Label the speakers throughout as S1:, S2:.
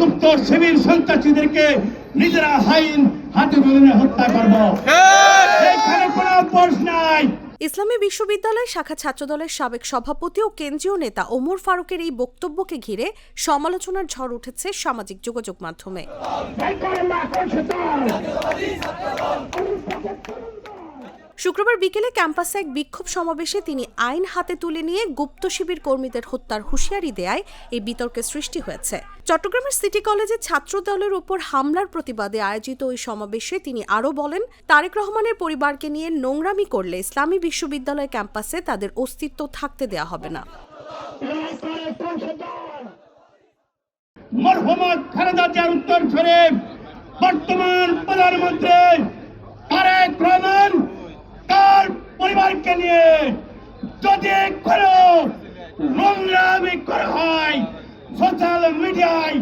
S1: গুপ্ত শিবির সন্ত্রাসীদেরকে নিজেরা হাতে তুলে হত্যা করবো। এখানে কোনো আপোষ নাই।
S2: ইসলামী বিশ্ববিদ্যালয় শাখা ছাত্রদলের সাবেক সভাপতি ও কেন্দ্রীয় নেতা ওমর ফারুকের এই বক্তব্যকে ঘিরে সমালোচনার ঝড় উঠেছে সামাজিক যোগাযোগ মাধ্যমে। শুক্রবার বিকেলে ক্যাম্পাসে এক বিক্ষোভ সমাবেশে তিনি আইন হাতে তুলে নিয়ে গুপ্ত শিবির কর্মীদের হত্যার হুঁশিয়ারি দেয়ায় এই বিতর্কের সৃষ্টি হয়েছে। চট্টগ্রামের সিটি কলেজে ছাত্রদলের উপর হামলার প্রতিবাদে আয়োজিত ওই সমাবেশে তিনি আরও বলেন, তারেক রহমানের পরিবারকে নিয়ে নোংরামি করলে ইসলামী বিশ্ববিদ্যালয় ক্যাম্পাসে তাদের অস্তিত্ব থাকতে দেয়া হবে না।
S1: মরহুমা খালেদা জিয়ার উত্তরসূরি বর্তমান প্রধানমন্ত্রী তারেক রহমান তার পরিবারকে নিয়ে যদি কোনো নোংরামি করা হয়, সোশ্যাল মিডিয়ায়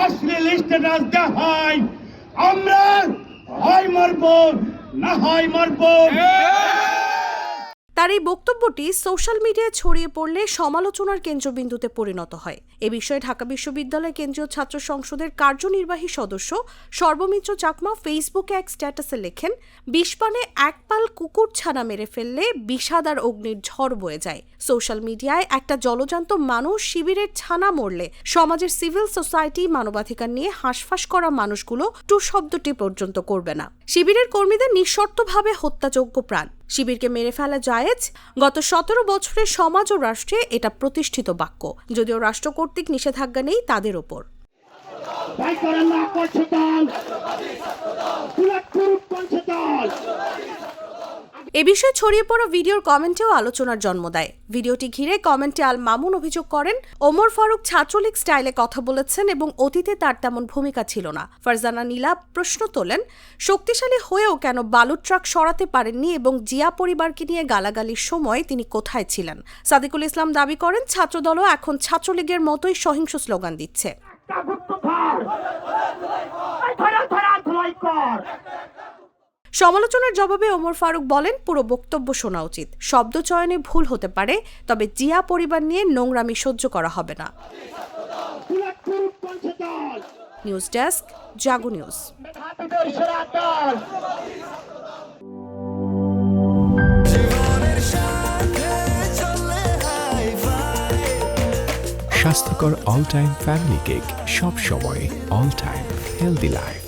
S1: অশ্লীল স্ট্যাটাস দেওয়া হয়, আমরা হয় মরব না হয় মরব।
S2: তার এই বক্তব্যটি সোশ্যাল মিডিয়ায় ছড়িয়ে পড়লে সমালোচনার কেন্দ্রবিন্দুতে পরিণত হয়। এ বিষয়ে ঢাকা বিশ্ববিদ্যালয় কেন্দ্রীয় ছাত্র সংসদের কার্যনির্বাহী সদস্য সর্বমিত্র চাকমা ফেসবুকে এক স্ট্যাটাসে লেখেন, বিষপানে এক পাল কুকুর ছানা মেরে ফেললে বিষাদ আর অগ্নির ঝড় বয়ে যায়। সোশ্যাল মিডিয়ায় একটা জলজান্ত মানুষ শিবিরের ছানা মরলে সমাজের সিভিল সোসাইটি মানবাধিকার নিয়ে হাঁসফাঁস করা মানুষগুলো টু শব্দটি পর্যন্ত করবে না। শিবিরের কর্মীদের নিঃশর্তভাবে হত্যাযোগ্য প্রাণ। শিবিরকে মেরে ফেলা জায়েজ। গত 17 বছরের সমাজ ও রাষ্ট্রে এটা প্রতিষ্ঠিত বাক্য, যদিও রাষ্ট্র কর্তৃক নিষেধাজ্ঞা নেই তাদের ওপর। এ বিষয়ে ছড়িয়ে পড়া ভিডিওর কমেন্টেও আলোচনার জন্ম দেয়। ভিডিওটি ঘিরে কমেন্টে আল মামুন অভিযোগ করেন, ওমর ফারুক ছাত্রলীগ স্টাইলে কথা বলেছেন এবং অতীতে তার তেমন ভূমিকা ছিল না। ফারজানা নীলা প্রশ্ন তোলেন, শক্তিশালী হয়েও কেন বালু ট্রাক সরাতে পারেননি এবং জিয়া পরিবারকে নিয়ে গালাগালির সময় তিনি কোথায় ছিলেন? সাদিকুল ইসলাম দাবি করেন, ছাত্রদলও এখন ছাত্রলীগের মতোই সহিংস স্লোগান দিচ্ছে। সমালোচনার জবাবে ওমর ফারুক বলেন, পুরো বক্তব্য শোনা উচিত। শব্দ চয়নে ভুল হতে পারে, তবে জিয়া পরিবার নিয়ে নোংরামি সহ্য করা হবে না। নিউজ ডেস্ক, জাগো নিউজ।
S3: স্বাস্থ্যকর অল টাইম ফ্যামিলি কেক, সব সময় অল টাইম হেলদি লাইফ।